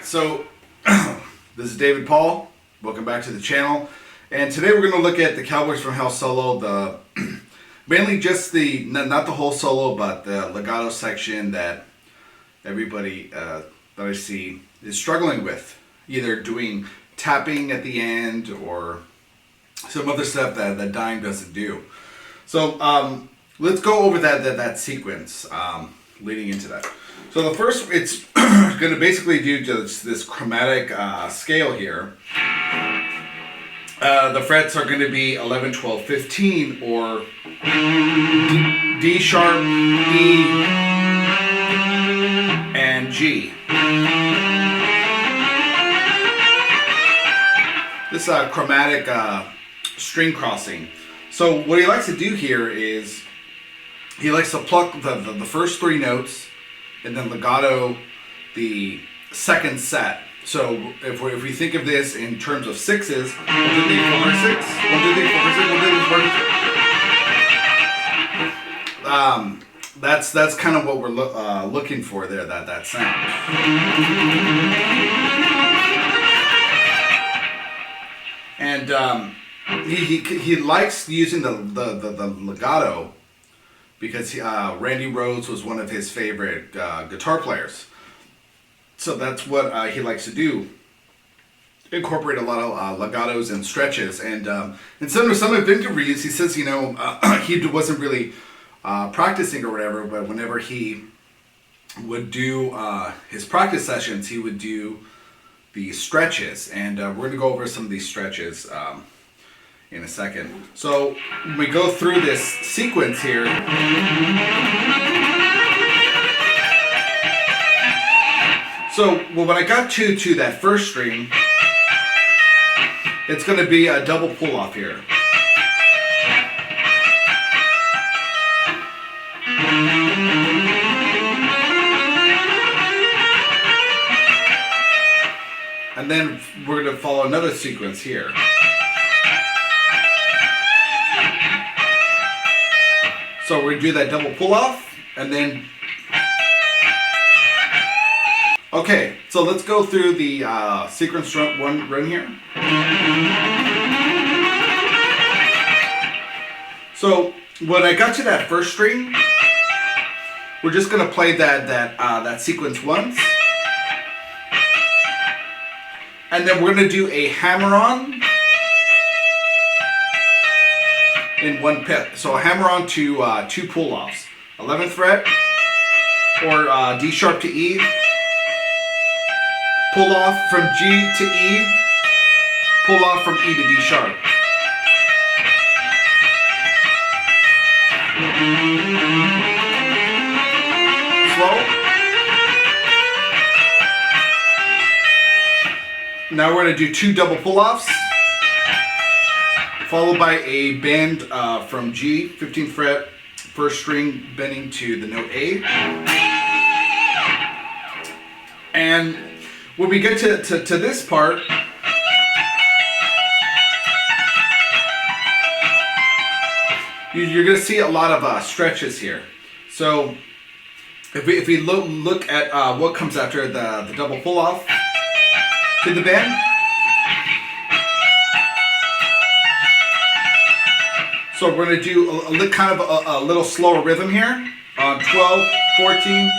Alright, so this is David Paul. Welcome back to the channel. And today we're going to look at the Cowboys from Hell solo. Mainly just the, not the whole solo, but the legato section that everybody that I see is struggling with. Either doing tapping at the end or some other stuff that Dime doesn't do. So let's go over that sequence leading into that. So the first, it's going to basically do just this chromatic scale here. The frets are going to be 11, 12, 15, or D sharp, E, and G. This chromatic string crossing. So what he likes to do here is he likes to pluck the first three notes and then legato the second set. So if we think of this in terms of sixes, 1, 2, 3, 4, 5, 6, 1, 2, 3, 4, 6, 1, 2, 3, 4, 5, 6. That's kind of what we're looking for there, that sound. And he likes using the legato because Randy Rhoads was one of his favorite guitar players. So that's what he likes to do. Incorporate a lot of legatos and stretches. And in some of interviews, he says, he wasn't really practicing or whatever, but whenever he would do his practice sessions, he would do the stretches. And we're going to go over some of these stretches in a second. So when we go through this sequence here, so when I got to that first string, it's going to be a double pull off here. And then we're going to follow another sequence here. So we're going to do that double pull off, and then... Okay, so let's go through the sequence run here. So when I got to that first string, we're just going to play that sequence once. And then we're going to do a hammer-on in one pip. So a hammer-on to two pull-offs. 11th fret, or D sharp to E. Pull off from G to E. Pull off from E to D sharp. Slow. Now we're going to do two double pull-offs, followed by a bend from G, 15th fret, first string bending to the note A. And when we get to this part, you're going to see a lot of stretches here. So if we look at what comes after the double pull-off to the bend, so we're going to do kind of a little slower rhythm here on 12, 14,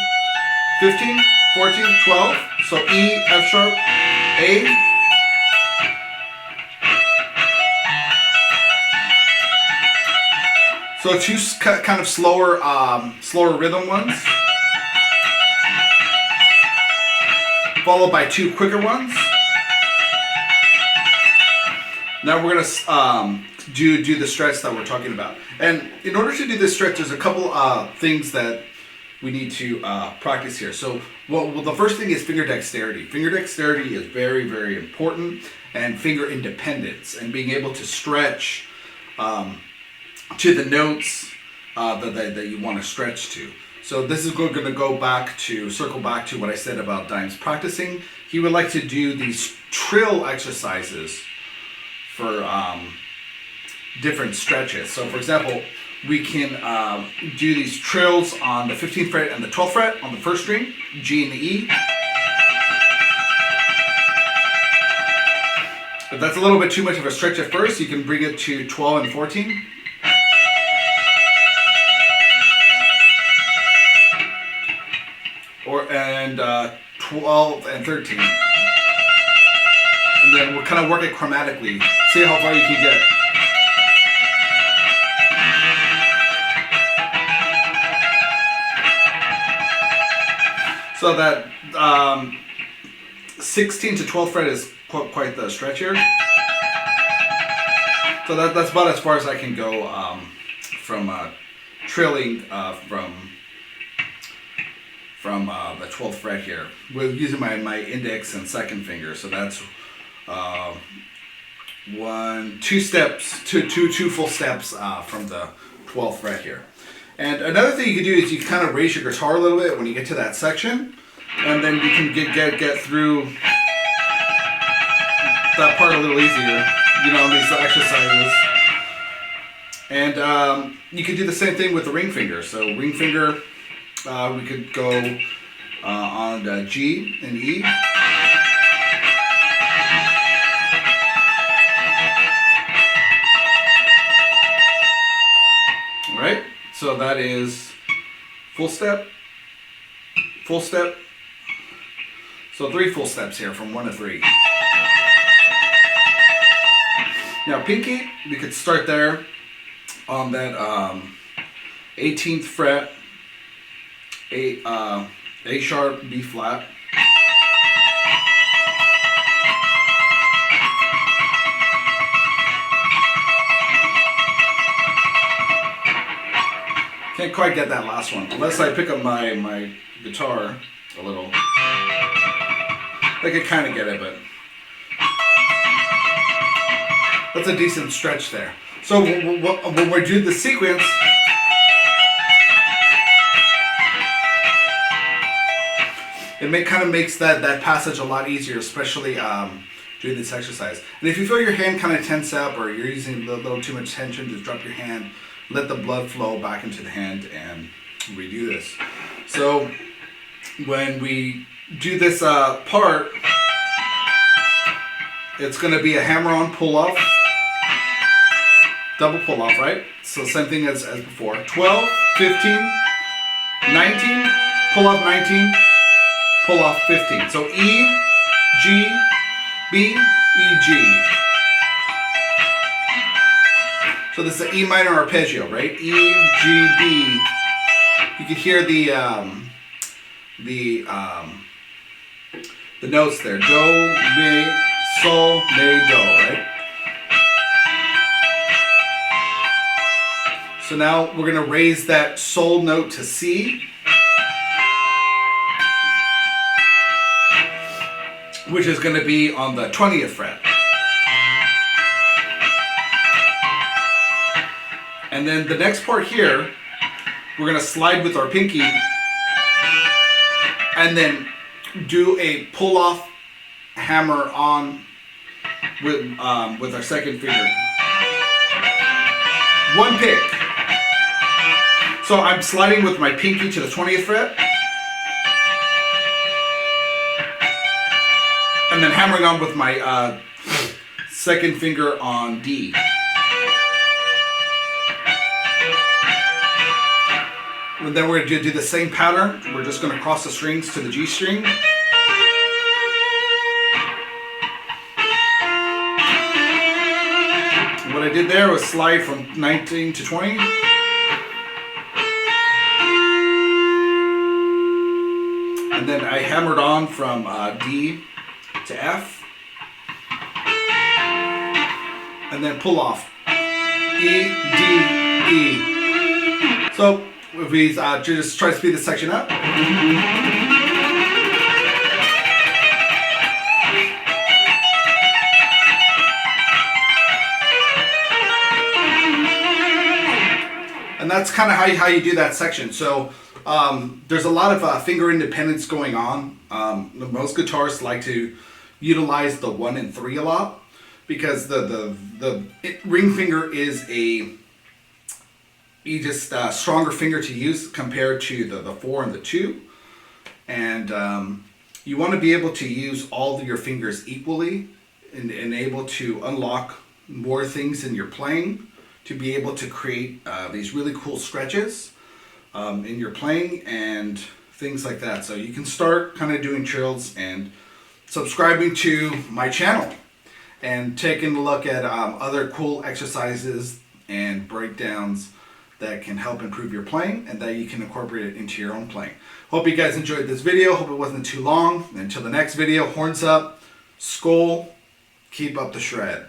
15, 14, 12. So E, F sharp, A. So two kind of slower rhythm ones, followed by two quicker ones. Now we're gonna do the stretch that we're talking about. And in order to do this stretch, there's a couple things that we need to practice here. So well, the first thing is finger dexterity. Finger dexterity is very, very important, and finger independence, and being able to stretch to the notes that you want to stretch to. So this is going to circle back to what I said about Dime's practicing. He would like to do these trill exercises for different stretches. So for example, we can do these trills on the 15th fret and the 12th fret on the first string, G and the E. If that's a little bit too much of a stretch at first, you can bring it to 12 and 14. And 12 and 13. And then we'll kind of work it chromatically. See how far you can get. So that 16 to 12 fret is quite the stretch here. So that's about as far as I can go from trilling from the 12th fret here with using my index and second finger. So that's two full steps from the 12th fret here. And another thing you can do is you kind of raise your guitar a little bit when you get to that section, and then you can get through that part a little easier, you know, these exercises. And you can do the same thing with the ring finger. So ring finger, we could go on the G and E. All right, so that is full step. So 3 full steps here from 1 to 3. Now pinky, we could start there on that 18th fret, A sharp, B flat. Can't quite get that last one unless I pick up my guitar a little. I could kind of get it, but that's a decent stretch there. So when we're doing the sequence, it kind of makes that passage a lot easier, especially doing this exercise. And if you feel your hand kind of tense up or you're using a little too much tension, just drop your hand, let the blood flow back into the hand, and redo this. So when we do this part, it's going to be a hammer-on pull-off, double pull-off, right? So same thing as before. 12, 15, 19, pull-off 19, pull-off 15. So E, G, B, E, G. So this is an E minor arpeggio, right? E, G, B. You can hear the notes there. Do, mi, sol, mi, do, right? So now we're going to raise that sol note to C, which is going to be on the 20th fret. And then the next part here, we're going to slide with our pinky and then do a pull-off hammer on with our second finger. One pick. So I'm sliding with my pinky to the 20th fret and then hammering on with my second finger on D. And then we're going to do the same pattern. We're just going to cross the strings to the G string. What I did there was slide from 19 to 20. And then I hammered on from D to F. And then pull off. E, D, E. So if we just try to speed this section up. And that's kind of how you do that section. So there's a lot of finger independence going on. Most guitarists like to utilize the 1 and 3 a lot because the ring finger is a stronger finger to use compared to the 4 and the 2. And you want to be able to use all of your fingers equally and able to unlock more things in your playing, to be able to create these really cool stretches in your playing and things like that. So you can start kind of doing trills and subscribing to my channel and taking a look at other cool exercises and breakdowns that can help improve your playing and that you can incorporate it into your own playing. Hope you guys enjoyed this video. Hope it wasn't too long. Until the next video, horns up, skull, keep up the shred.